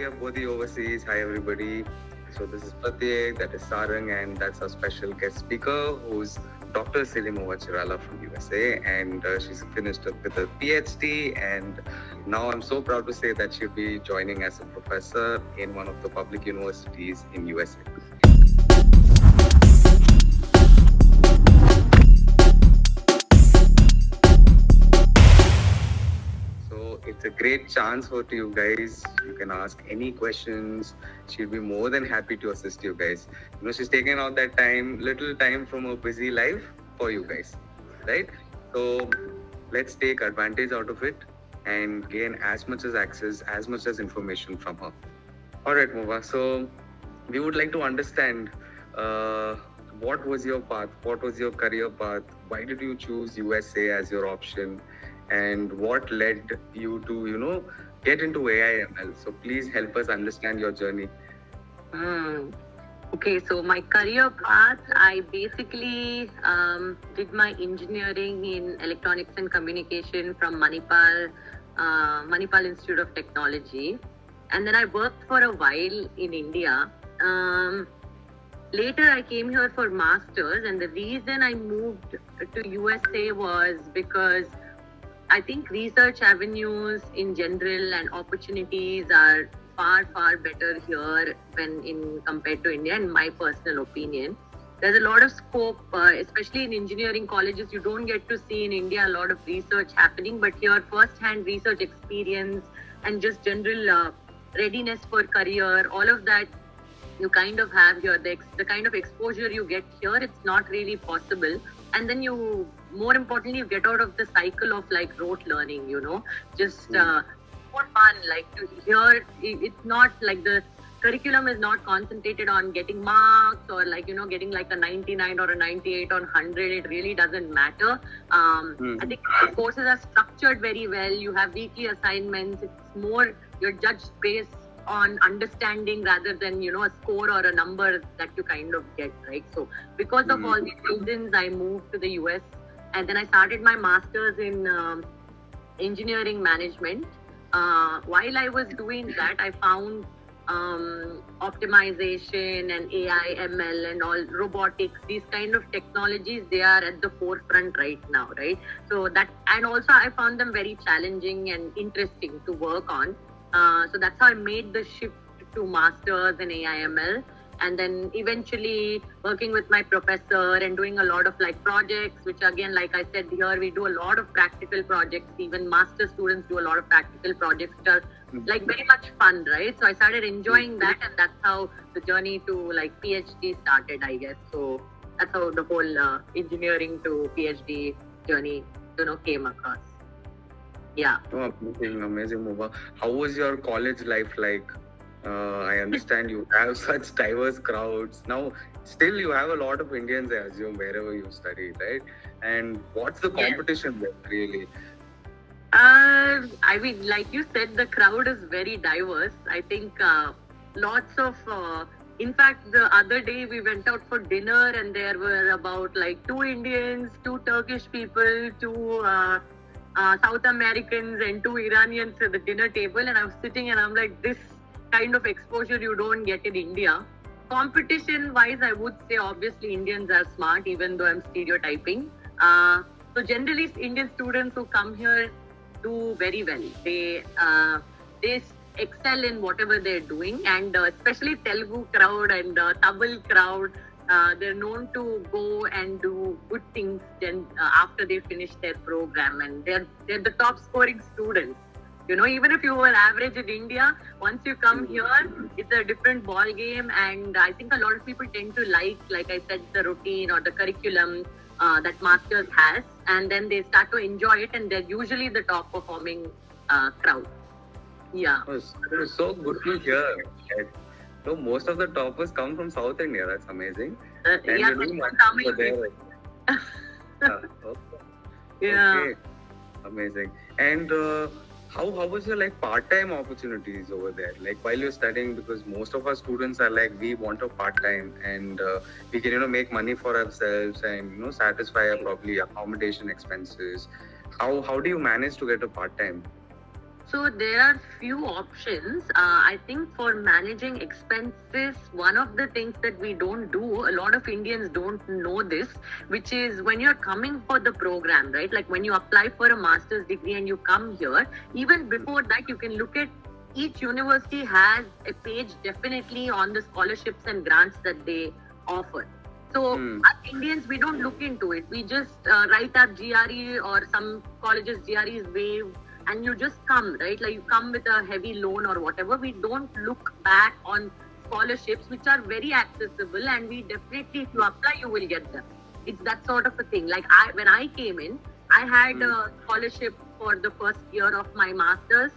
we have both the overseas. Hi, everybody. So this is Pratyek, that is Sarang, and that's our special guest speaker, who's Dr. Selimova Chirala from USA, and she's finished up with a PhD, and now I'm so proud to say that she'll be joining as a professor in one of the public universities in USA. So it's a great chance for you guys. You can ask any questions. She'll be more than happy to assist you guys. She's taken out that time, little time from her busy life for you guys, right? So let's take advantage out of it and gain as much as access, as much as information from her. All right, Mova. So we would like to understand uh, what was your path, what was your career path, why did you choose USA as your option, and what led you to, get into AIML. So please help us understand your journey. Hmm. Okay, so my career path, I basically did my engineering in electronics and communication from Manipal Institute of Technology. And then I worked for a while in India. Later, I came here for masters, and the reason I moved to USA was because I think research avenues in general and opportunities are far better here when in compared to India, in my personal opinion. There's a lot of scope, especially in engineering colleges. You don't get to see in India a lot of research happening, but here first-hand research experience and just general readiness for career, all of that you kind of have here. The kind of exposure you get here, it's not really possible. And then you, more importantly, you get out of the cycle of like rote learning, just more fun. Like to hear, it's not like the curriculum is not concentrated on getting marks or like, getting like a 99 or a 98 or 100. It really doesn't matter. I think the courses are structured very well. You have weekly assignments. It's more, you're judged based on understanding rather than a score or a number that you kind of get, right? So because of all these reasons, I moved to the US, and then I started my master's in engineering management. While I was doing that, I found optimization and AI, ML and all robotics, these kind of technologies, they are at the forefront right now, right? So that, and also I found them very challenging and interesting to work on. So that's how I made the shift to masters in AIML, and then eventually working with my professor and doing a lot of like projects, which again, like I said, here we do a lot of practical projects. Even master students do a lot of practical projects, which are like very much fun, right? So I started enjoying that, and that's how the journey to like PhD started, I guess. So that's how the whole engineering to PhD journey, came across. Yeah. Oh, amazing, Muba. How was your college life like? I understand you have such diverse crowds. Now, still you have a lot of Indians, I assume, wherever you study, right? And what's the competition like, really? I mean, like you said, the crowd is very diverse. I think lots of, in fact, the other day we went out for dinner and there were about like 2 Indians, 2 Turkish people, 2 South Americans and 2 Iranians at the dinner table. And I was sitting and I'm like, this kind of exposure you don't get in India. Competition wise, I would say obviously Indians are smart, even though I'm stereotyping. So generally Indian students who come here do very well. They excel in whatever they're doing, and especially Telugu crowd and Tamil crowd, they're known to go and do good things then after they finish their program, and they're the top scoring students. Even if you were average in India, once you come here, it's a different ball game. And I think a lot of people tend to like I said, the routine or the curriculum that masters has, and then they start to enjoy it, and they're usually the top performing crowd. Yeah. Oh, so good to hear. So most of the toppers come from South India. That's amazing. And yeah, Tamil there. Okay. Yeah. Okay. Amazing. And how was your like part-time opportunities over there? Like while you're studying, because most of our students are like, we want a part-time and we can make money for ourselves and satisfy our probably accommodation expenses. How do you manage to get a part-time? So there are few options. I think for managing expenses, one of the things that we don't do, a lot of Indians don't know this, which is when you're coming for the program, right? Like when you apply for a master's degree and you come here, even before that, you can look at each university has a page definitely on the scholarships and grants that they offer. So as Indians, we don't look into it. We just write our GRE, or some colleges GRE is waived, and you just come, right? Like you come with a heavy loan or whatever. We don't look back on scholarships, which are very accessible, and we definitely, if you apply, you will get them. It's that sort of a thing. Like when I came in, I had a scholarship for the first year of my master's,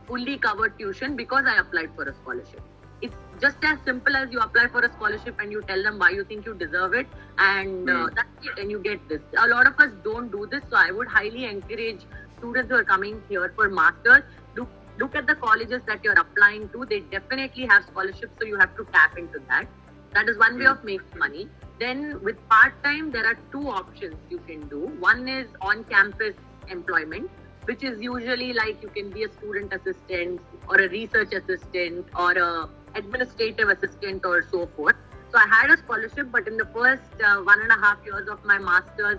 fully covered tuition because I applied for a scholarship. It's just as simple as you apply for a scholarship and you tell them why you think you deserve it, and that's it, and you get this. A lot of us don't do this, so I would highly encourage students who are coming here for masters, look at the colleges that you're applying to. They definitely have scholarships, so you have to tap into that. That is one way of making money. Then with part-time, there are two options you can do. One is on-campus employment, which is usually like you can be a student assistant or a research assistant or a administrative assistant or so forth. So I had a scholarship, but in the first 1.5 years of my master's,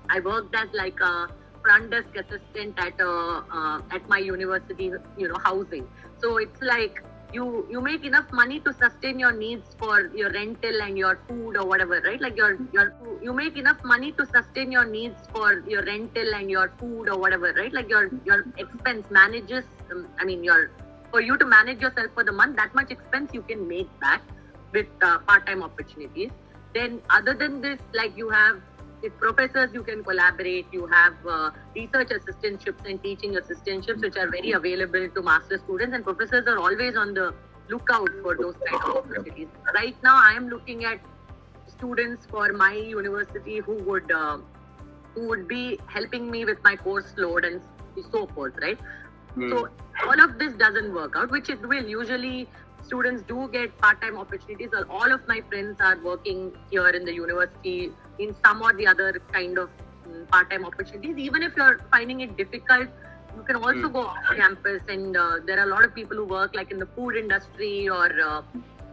I worked as like a front desk assistant at my university, housing. So it's like you make enough money to sustain your needs for your rental and your food or whatever, right? Like you make enough money to sustain your needs for your rental and your food or whatever, right? Like your expense manages. For you to manage yourself for the month, that much expense you can make back with part-time opportunities. Then other than this, like you have with professors, you can collaborate. You have research assistantships and teaching assistantships, which are very available to master students, and professors are always on the lookout for those kind of opportunities. Right now, I am looking at students for my university who would be helping me with my course load and so forth, right? So all of this doesn't work out, which it will. Usually students do get part-time opportunities. All of my friends are working here in the university in some or the other kind of part-time opportunities. Even if you're finding it difficult, you can also go off campus, and there are a lot of people who work like in the food industry or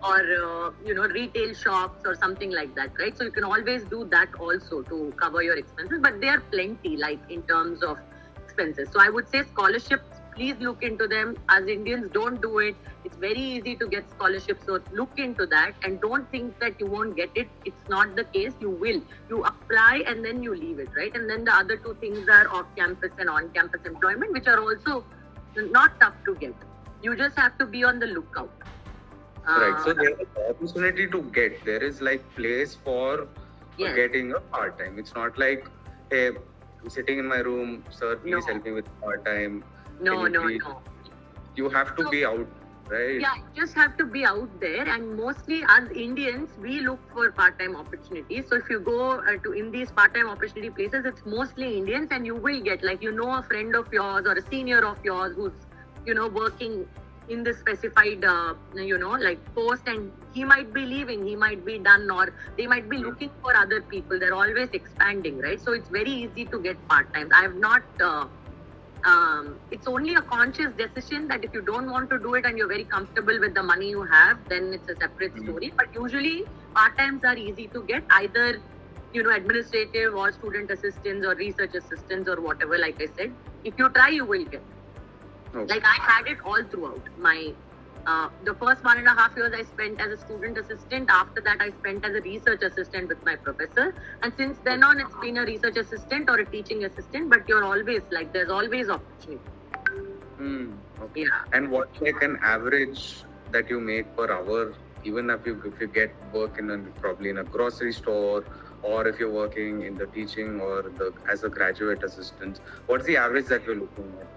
retail shops or something like that, right? So you can always do that also to cover your expenses, but they are plenty, like in terms of expenses. So I would say scholarships, please look into them. As Indians, don't do it. It's very easy to get scholarships, so look into that, and don't think that you won't get it. It's not the case. You will. You apply and then you leave it, right? And then the other two things are off-campus and on-campus employment, which are also not tough to get. You just have to be on the lookout. Right. So there is opportunity to get. There is like place for getting a part-time. It's not like, hey, I'm sitting in my room, sir, please help me with part-time. No. You have to be out, right? Yeah, you just have to be out there, and mostly as Indians, we look for part-time opportunities. So if you go in these part-time opportunity places, it's mostly Indians, and you will get like a friend of yours or a senior of yours who's working in this specified post, and he might be leaving, he might be done, or they might be looking for other people. They're always expanding, right? So it's very easy to get part-time. I have not. It's only a conscious decision that if you don't want to do it and you're very comfortable with the money you have, then it's a separate story. But usually part-times are easy to get, either administrative or student assistants or research assistants or whatever. Like I said, if you try, you will get. Okay. Like I had it all throughout my the first 1.5 years I spent as a student assistant. After that, I spent as a research assistant with my professor. And since then on, it's been a research assistant or a teaching assistant. But you're always like, there's always opportunity. Okay. Yeah. And what's like an average that you make per hour, even if you get work probably in a grocery store, or if you're working in the teaching or as a graduate assistant? What's the average that you're looking at?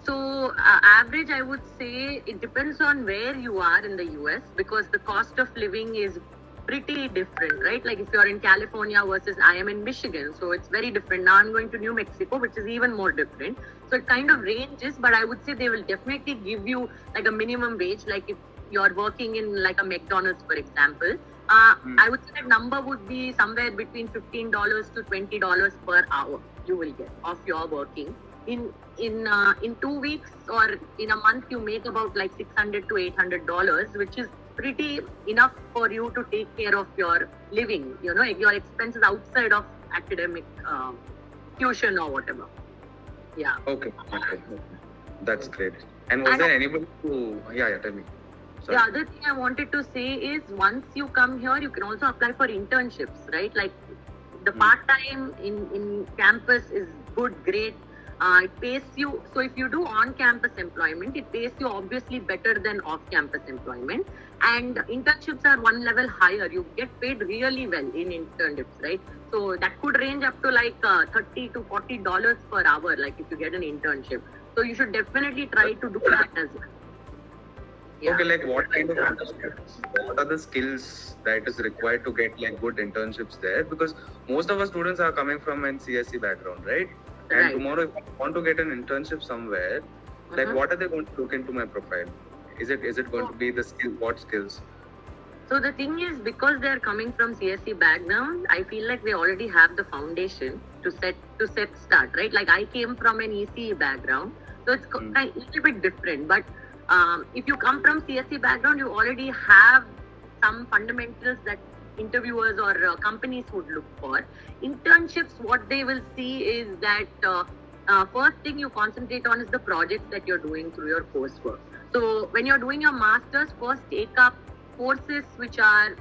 So average, I would say it depends on where you are in the US, because the cost of living is pretty different, right? Like if you're in California versus I am in Michigan, so it's very different. Now I'm going to New Mexico, which is even more different. So it kind of ranges, but I would say they will definitely give you like a minimum wage. Like if you're working in like a McDonald's, for example, I would say that number would be somewhere between $15 to $20 per hour you will get of your working in 2 weeks or in a month you make about like $600 to $800, which is pretty enough for you to take care of your living, your expenses outside of academic tuition or whatever. Yeah. Okay. That's great. And was there anybody who? Yeah. Tell me. Sorry. The other thing I wanted to say is once you come here, you can also apply for internships, right? Like the part-time in campus is good, great. It pays you. So if you do on-campus employment, it pays you obviously better than off-campus employment. And internships are one level higher. You get paid really well in internships, right? So that could range up to like $30 to $40 per hour, like if you get an internship. So you should definitely try to do that as well. Yeah. Okay, like what are the skills that is required to get like good internships there? Because most of our students are coming from an CSE background, right? And tomorrow, if I want to get an internship somewhere, like what are they going to look into my profile? Is it going to be the skill? What skills? So the thing is, because they are coming from CSE background, I feel like they already have the foundation to set start, right? Like I came from an ECE background, so it's a little bit different. But if you come from CSE background, you already have some fundamentals that interviewers or companies would look for. Internships, what they will see is that first thing you concentrate on is the projects that you're doing through your coursework. So when you're doing your masters, first take up courses which are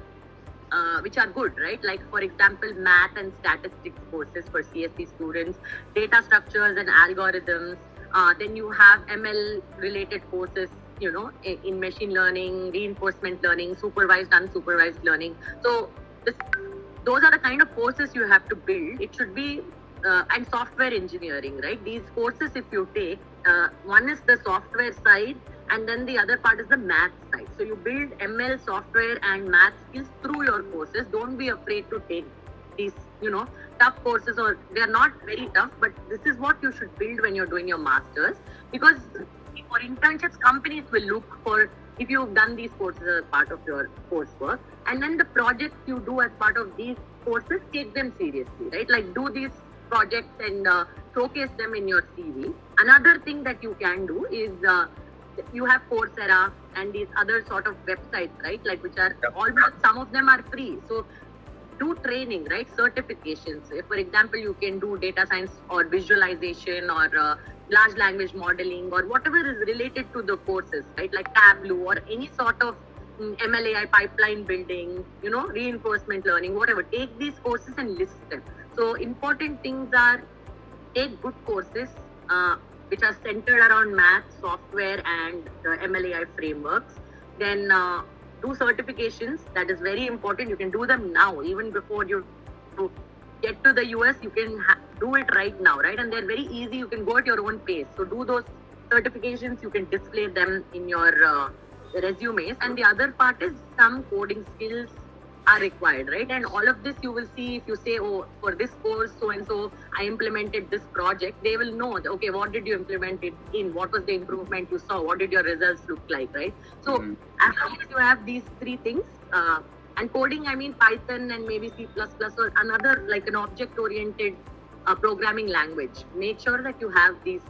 good, right? Like for example, math and statistics courses for CSE students, data structures and algorithms. Then you have ML related courses, in machine learning, reinforcement learning, supervised, unsupervised learning. So those are the kind of courses you have to build. It should be, and software engineering, right? These courses, if you take, one is the software side, and then the other part is the math side. So you build ML, software and math skills through your courses. Don't be afraid to take these, tough courses, or they're not very tough, but this is what you should build when you're doing your masters. Because for internships, companies will look for if you've done these courses as part of your coursework, and then the projects you do as part of these courses, take them seriously, right? Like do these projects and showcase them in your CV. Another thing that you can do is you have Coursera and these other sort of websites, right? Like which are almost, some of them are free. So do training, right? Certifications. For example, you can do data science or visualization or large language modeling or whatever is related to the courses, right? Like Tableau or any sort of MLAI pipeline building, reinforcement learning, whatever. Take these courses and list them. So important things are take good courses which are centered around math, software and MLAI frameworks. Then do certifications. That is very important. You can do them now, even before you get to the US. You can do it right now, right? And they're very easy. You can go at your own pace. So do those certifications. You can display them in your resumes. And the other part is some coding skills are required, right? And all of this you will see if you say, oh, for this course, so and so, I implemented this project. They will know, okay, what did you implement it in? What was the improvement you saw? What did your results look like, right? So as long as you have these three things, and coding, I mean Python and maybe C++ or another like an object-oriented programming language. Make sure that you have these